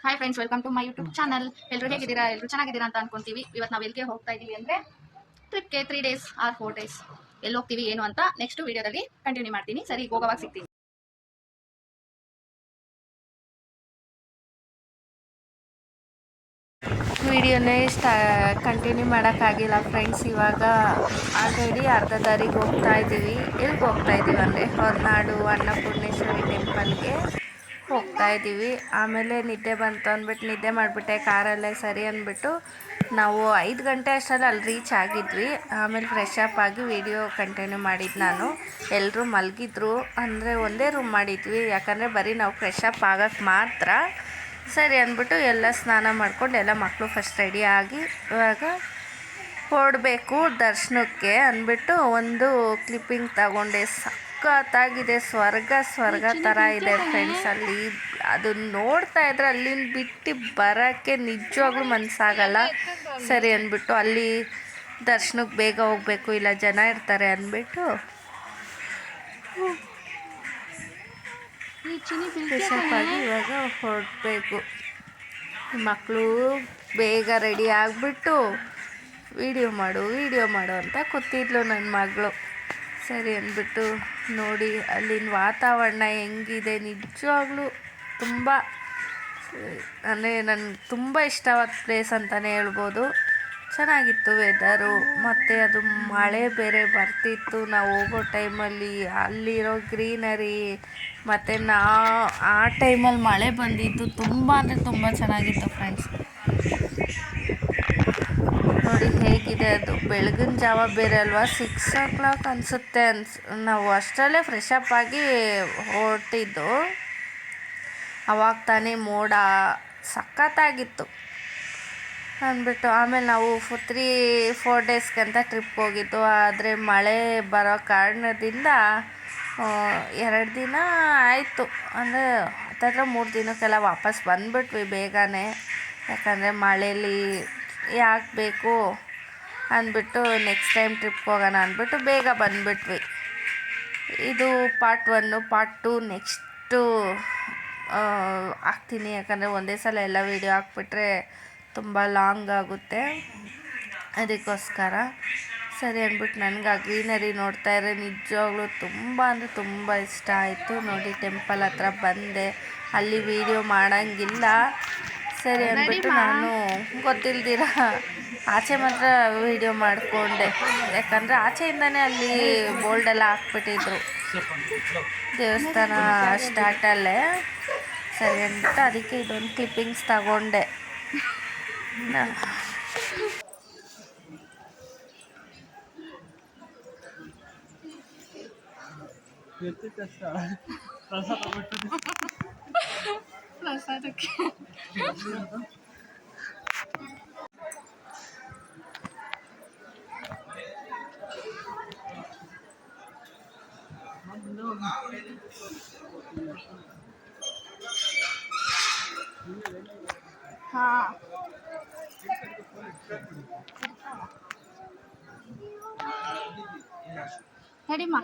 Hi friends, welcome to my YouTube channel. ಎಲ್ಲರೂ ಹೇಗಿದ್ದೀರಾ? ಎಲ್ಲರೂ ಚೆನ್ನಾಗಿದ್ದೀರಾ ಅಂತ ಅನ್ಕೊಂತೀವಿ. ಇವತ್ತು ನಾವು ಎಲ್ಲಿಗೆ ಹೋಗ್ತಾ ಇದ್ದೀವಿ ಅಂದರೆ ಟ್ರಿಪ್ಗೆ 3 days ಆರ್ 4 days ಎಲ್ಲಿ ಹೋಗ್ತೀವಿ ಏನು ಅಂತ ನೆಕ್ಸ್ಟ್ ವಿಡಿಯೋದಲ್ಲಿ ಕಂಟಿನ್ಯೂ ಮಾಡ್ತೀನಿ. ಸರಿ, ಹೋಗೋವಾಗ ಸಿಗ್ತೀನಿ. ವಿಡಿಯೋನೇ ಕಂಟಿನ್ಯೂ ಮಾಡೋಕ್ಕಾಗಿಲ್ಲ ಫ್ರೆಂಡ್ಸ್. ಇವಾಗ ಆಲ್ರೆಡಿ ಅರ್ಧ ದಾರಿಗೆ ಹೋಗ್ತಾ ಇದ್ದೀವಿ. ಎಲ್ಲಿಗೆ ಹೋಗ್ತಾ ಇದ್ದೀವಿ ಅಂದರೆ ಹೊರನಾಡು ಅನ್ನಪೂರ್ಣೇಶ್ವರಿ ಟೆಂಪಲ್ಗೆ ಹೋಗ್ತಾ ಇದ್ದೀವಿ. ಆಮೇಲೆ ನಿದ್ದೆ ಬಂತು ಅಂದ್ಬಿಟ್ಟು ನಿದ್ದೆ ಮಾಡಿಬಿಟ್ಟೆ ಕಾರಲ್ಲೇ. ಸರಿ ಅಂದ್ಬಿಟ್ಟು ನಾವು 5 ಗಂಟೆ ಅಷ್ಟರಲ್ಲಿ ಅಲ್ಲಿ ರೀಚ್ ಆಗಿದ್ವಿ. ಆಮೇಲೆ ಫ್ರೆಶ್ ಅಪ್ ಆಗಿ ವಿಡಿಯೋ ಕಂಟಿನ್ಯೂ ಮಾಡಿದ್ದು ನಾನು. ಎಲ್ಲರೂ ಮಲಗಿದ್ರು, ಅಂದರೆ ಒಂದೇ ರೂಮ್ ಮಾಡಿದ್ವಿ, ಯಾಕಂದರೆ ಬರೀ ನಾವು ಫ್ರೆಶ್ ಅಪ್ ಆಗೋಕ್ಕೆ ಮಾತ್ರ. ಸರಿ ಅಂದ್ಬಿಟ್ಟು ಎಲ್ಲ ಸ್ನಾನ ಮಾಡ್ಕೊಂಡು ಎಲ್ಲ ಮಕ್ಕಳು ಫಸ್ಟ್ ರೆಡಿ ಆಗಿ ಇವಾಗ ಹೊರಡಬೇಕು ದರ್ಶನಕ್ಕೆ ಅಂದ್ಬಿಟ್ಟು ಒಂದು ಕ್ಲಿಪ್ಪಿಂಗ್ ತಗೊಂಡೆ. ಸಖತ್ತಾಗಿದೆ, ಸ್ವರ್ಗ ಥರ ಇದೆ ಫ್ರೆಂಡ್ಸ್. ಅಲ್ಲಿ ಅದನ್ನು ನೋಡ್ತಾ ಇದ್ರೆ ಅಲ್ಲಿಂದ ಬಿಟ್ಟು ಬರೋಕ್ಕೆ ನಿಜವಾಗ್ಲೂ ಮನಸ್ಸಾಗಲ್ಲ. ಸರಿ ಅಂದ್ಬಿಟ್ಟು ಅಲ್ಲಿ ದರ್ಶನಕ್ಕೆ ಬೇಗ ಹೋಗಬೇಕು, ಇಲ್ಲ ಜನ ಇರ್ತಾರೆ ಅಂದ್ಬಿಟ್ಟು ಫ್ರೆಶಪ್ಪಾಗಿ ಇವಾಗ ಹೊರಡಬೇಕು. ಮಕ್ಕಳು ಬೇಗ ರೆಡಿ ಆಗಿಬಿಟ್ಟು ವಿಡಿಯೋ ಮಾಡು ಅಂತ ಕೂತಿದ್ಲು ನನ್ನ ಮಗಳು. ಸರಿ ಅಂದ್ಬಿಟ್ಟು ನೋಡಿ ಅಲ್ಲಿನ ವಾತಾವರಣ ಹೆಂಗಿದೆ, ನಿಜವಾಗ್ಲೂ ತುಂಬ ಅಂದರೆ ನನಗೆ ತುಂಬ ಇಷ್ಟವಾದ ಪ್ಲೇಸ್ ಅಂತಲೇ ಹೇಳ್ಬೋದು. ಚೆನ್ನಾಗಿತ್ತು ವೆದರು, ಮತ್ತು ಅದು ಮಳೆ ಬೇರೆ ಬರ್ತಿತ್ತು ನಾವು ಹೋಗೋ ಟೈಮಲ್ಲಿ. ಅಲ್ಲಿರೋ ಗ್ರೀನರಿ ಮತ್ತು ಆ ಟೈಮಲ್ಲಿ ಮಳೆ ಬಂದಿದ್ದು ತುಂಬ ಅಂದರೆ ತುಂಬ ಚೆನ್ನಾಗಿತ್ತು ಫ್ರೆಂಡ್ಸ್. ನೋಡಿ ಹೇಗಿದೆ ಅದು. ಬೆಳಗಿನ ಜಾವ ಬೇರೆ ಅಲ್ವಾ, 6 o'clock ಅನಿಸುತ್ತೆ. ನಾವು ಅಷ್ಟರಲ್ಲೇ ಫ್ರೆಶ್ ಅಪ್ ಆಗಿ ಹೊರಟಿದ್ದು. ಅವಾಗ ತಾನೇ ಮೋಡ ಸಖತ್ತಾಗಿತ್ತು ಅಂದ್ಬಿಟ್ಟು ಆಮೇಲೆ ನಾವು 3-4 ಡೇಸ್ಗಂತ ಟ್ರಿಪ್ಗೆ ಹೋಗಿದ್ದು. ಆದರೆ ಮಳೆ ಬರೋ ಕಾರಣದಿಂದ 2 ದಿನ ಆಯಿತು, ಅಂದರೆ ಹತ್ತತ್ರ 3 ದಿನಕ್ಕೆಲ್ಲ ವಾಪಸ್ ಬಂದುಬಿಟ್ವಿ ಬೇಗನೆ. ಯಾಕಂದರೆ ಮಳೇಲಿ ಯಾಕೆ ಬೇಕು ಅಂದ್ಬಿಟ್ಟು ನೆಕ್ಸ್ಟ್ ಟೈಮ್ ಟ್ರಿಪ್ಗೆ ಹೋಗೋಣ ಅಂದ್ಬಿಟ್ಟು ಬೇಗ ಬಂದುಬಿಟ್ವಿ. ಇದು ಪಾರ್ಟ್ 1. ಪಾರ್ಟ್ 2 ನೆಕ್ಸ್ಟು ಹಾಕ್ತೀನಿ, ಯಾಕಂದರೆ ಒಂದೇ ಸಲ ಎಲ್ಲ ವೀಡಿಯೋ ಹಾಕ್ಬಿಟ್ರೆ ತುಂಬ ಲಾಂಗ್ ಆಗುತ್ತೆ, ಅದಕ್ಕೋಸ್ಕರ. ಸರಿ ಅಂದ್ಬಿಟ್ಟು ನನಗೆ ಆ ಗ್ರೀನರಿ ನೋಡ್ತಾ ಇದ್ರೆ ನಿಜವಾಗ್ಲೂ ತುಂಬ ಅಂದರೆ ತುಂಬ ಇಷ್ಟ ಆಯಿತು. ನೋಡಿ ಟೆಂಪಲ್ ಹತ್ರ ಬಂದೆ, ಅಲ್ಲಿ ವೀಡಿಯೋ ಮಾಡೋಂಗಿಲ್ಲ. ಸರಿ ಅಂದ್ಬಿಟ್ಟು ನಾನು ಗೊತ್ತಿಲ್ದಿರ ಆಚೆ ಮಾತ್ರ ವೀಡಿಯೋ ಮಾಡಿಕೊಂಡೆ, ಯಾಕಂದರೆ ಆಚೆಯಿಂದನೇ ಅಲ್ಲಿ ಬೋಲ್ಡೆಲ್ಲ ಹಾಕ್ಬಿಟ್ಟಿದ್ರು ದೇವಸ್ಥಾನ ಸ್ಟಾರ್ಟಲ್ಲೇ. ಸರಿ ಅಂದ್ಬಿಟ್ಟು ಅದಕ್ಕೆ ಇದೊಂದು ಕ್ಲಿಪ್ಪಿಂಗ್ಸ್ ತಗೊಂಡೆ. ಪ್ರಸಾದಕ್ಕೆ ಹಾಂ ನಡಿಮ್ಮ.